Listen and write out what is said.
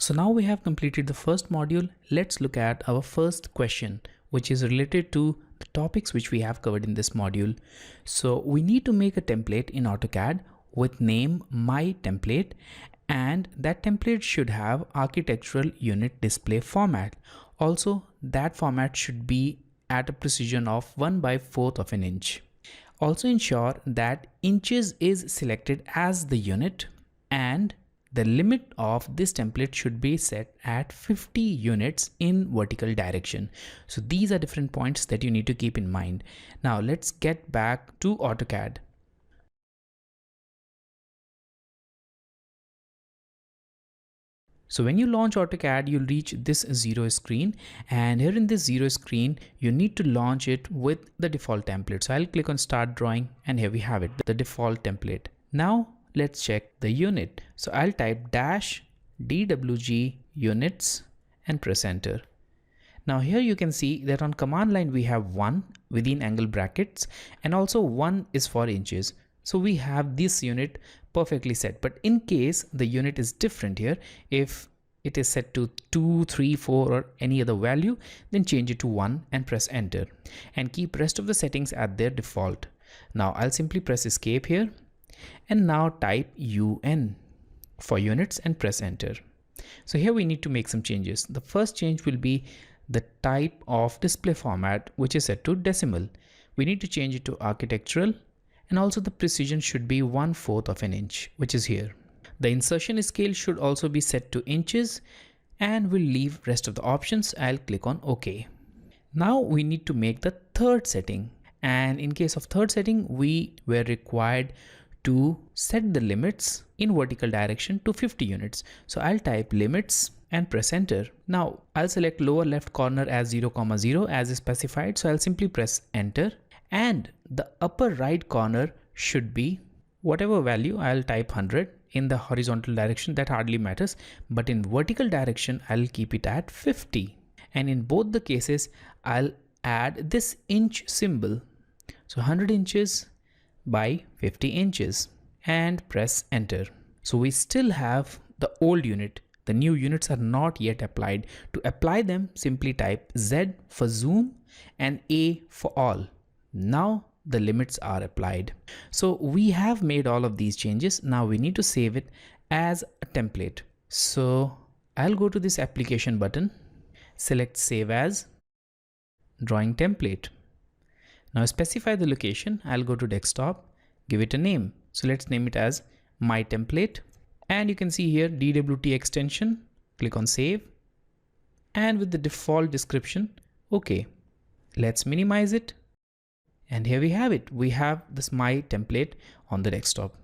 So now we have completed the first module. Let's look at our first question, which is related to the topics which we have covered in this module. So we need to make a template in AutoCAD with name my template, and that template should have architectural unit display format. Also, that format should be at a precision of 1/4 of an inch. Also ensure that inches is selected as the unit, and the limit of this template should be set at 50 units in vertical direction. So these are different points that you need to keep in mind. Now let's get back to AutoCAD. So when you launch AutoCAD, you'll reach this 0 screen, and here in this 0 screen, you need to launch it with the default template. So I'll click on Start Drawing, and here we have it, the default template. Now let's check the unit. So I'll type -DWG units and press enter. Now here you can see that on command line we have 1 within angle brackets, and also 1 is for inches. So we have this unit perfectly set, but in case the unit is different here, if it is set to 2, 3, 4 or any other value, then change it to 1 and press enter, and keep rest of the settings at their default. Now I'll simply press escape here, and now type UN for units and press enter. So here we need to make some changes. The first change will be the type of display format, which is set to decimal. We need to change it to architectural, and also the precision should be 1/4 of an inch, which is here. The insertion scale should also be set to inches, and we'll leave rest of the options. I'll click on OK. Now we need to make the third setting, and in case of third setting, we were required to set the limits in vertical direction to 50 units. So I'll type limits and press enter. Now I'll select lower left corner as 0,0 as specified. So I'll simply press enter, and the upper right corner should be whatever value. I'll type 100. In the horizontal direction, that hardly matters, but in vertical direction I'll keep it at 50. And in both the cases I'll add this inch symbol. So 100 inches by 50 inches and press enter. So we still have the old unit. The new units are not yet applied. To apply them, simply type Z for zoom and A for all. Now the limits are applied. So we have made all of these changes. Now we need to save it as a template. So I'll go to this application button, select save as drawing template. Now specify the location. I'll go to desktop, give it a name. So let's name it as my template, and you can see here DWT extension. Click on save, and with the default description, okay. Let's minimize it, and here we have it. We have this my template on the desktop.